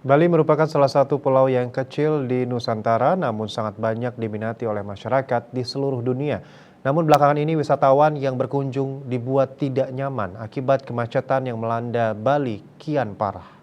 Bali merupakan salah satu pulau yang kecil di Nusantara namun sangat banyak diminati oleh masyarakat di seluruh dunia. Namun belakangan ini wisatawan yang berkunjung dibuat tidak nyaman akibat kemacetan yang melanda Bali kian parah.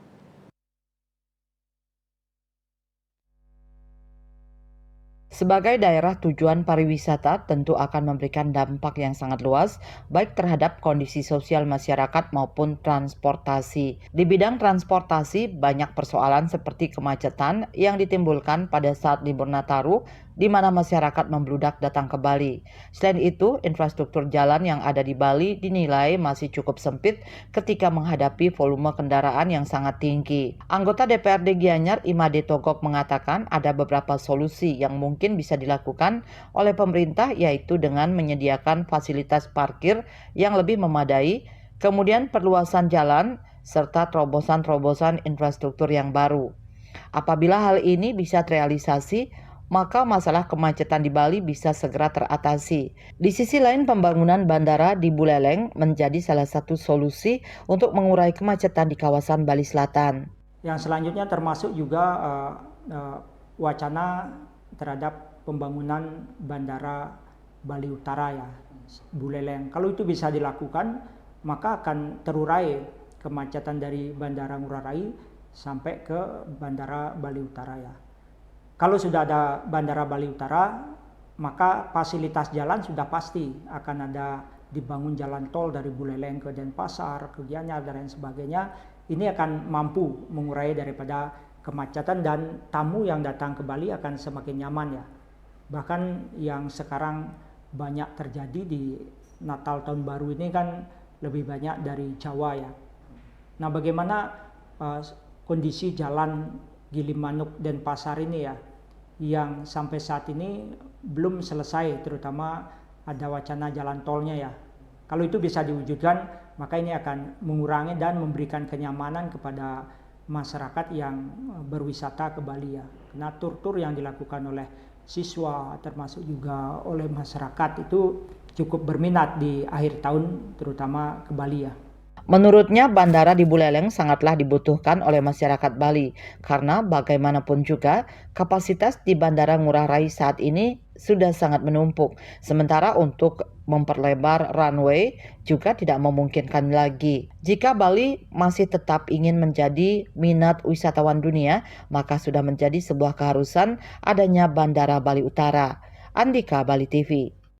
Sebagai daerah tujuan pariwisata tentu akan memberikan dampak yang sangat luas baik terhadap kondisi sosial masyarakat maupun transportasi. Di bidang transportasi banyak persoalan seperti kemacetan yang ditimbulkan pada saat libur Nataru di mana masyarakat membludak datang ke Bali. Selain itu, infrastruktur jalan yang ada di Bali dinilai masih cukup sempit ketika menghadapi volume kendaraan yang sangat tinggi. Anggota DPRD Gianyar Imade Togok mengatakan ada beberapa solusi yang mungkin bisa dilakukan oleh pemerintah yaitu dengan menyediakan fasilitas parkir yang lebih memadai, kemudian perluasan jalan, serta terobosan-terobosan infrastruktur yang baru. Apabila hal ini bisa terrealisasi, maka masalah kemacetan di Bali bisa segera teratasi. Di sisi lain, pembangunan bandara di Buleleng menjadi salah satu solusi untuk mengurai kemacetan di kawasan Bali Selatan. Yang selanjutnya termasuk juga wacana terhadap pembangunan bandara Bali Utara ya, Buleleng. Kalau itu bisa dilakukan, maka akan terurai kemacetan dari Bandara Ngurah Rai sampai ke Bandara Bali Utara ya. Kalau sudah ada Bandara Bali Utara, maka fasilitas jalan sudah pasti akan ada dibangun jalan tol dari Buleleng ke Denpasar, ke Gianyar dan lain sebagainya. Ini akan mampu mengurai daripada kemacetan dan tamu yang datang ke Bali akan semakin nyaman ya. Bahkan yang sekarang banyak terjadi di Natal tahun baru ini kan lebih banyak dari Jawa ya. Nah, bagaimana kondisi jalan Gilimanuk Denpasar ini ya, yang sampai saat ini belum selesai, terutama ada wacana jalan tolnya ya. Kalau itu bisa diwujudkan, maka ini akan mengurangi dan memberikan kenyamanan kepada masyarakat yang berwisata ke Bali ya. Karena tur-tur yang dilakukan oleh siswa termasuk juga oleh masyarakat itu cukup berminat di akhir tahun terutama ke Bali ya. Menurutnya, bandara di Buleleng sangatlah dibutuhkan oleh masyarakat Bali karena bagaimanapun juga kapasitas di Bandara Ngurah Rai saat ini sudah sangat menumpuk. Sementara untuk memperlebar runway juga tidak memungkinkan lagi. Jika Bali masih tetap ingin menjadi minat wisatawan dunia, maka sudah menjadi sebuah keharusan adanya Bandara Bali Utara. Andika, Bali TV.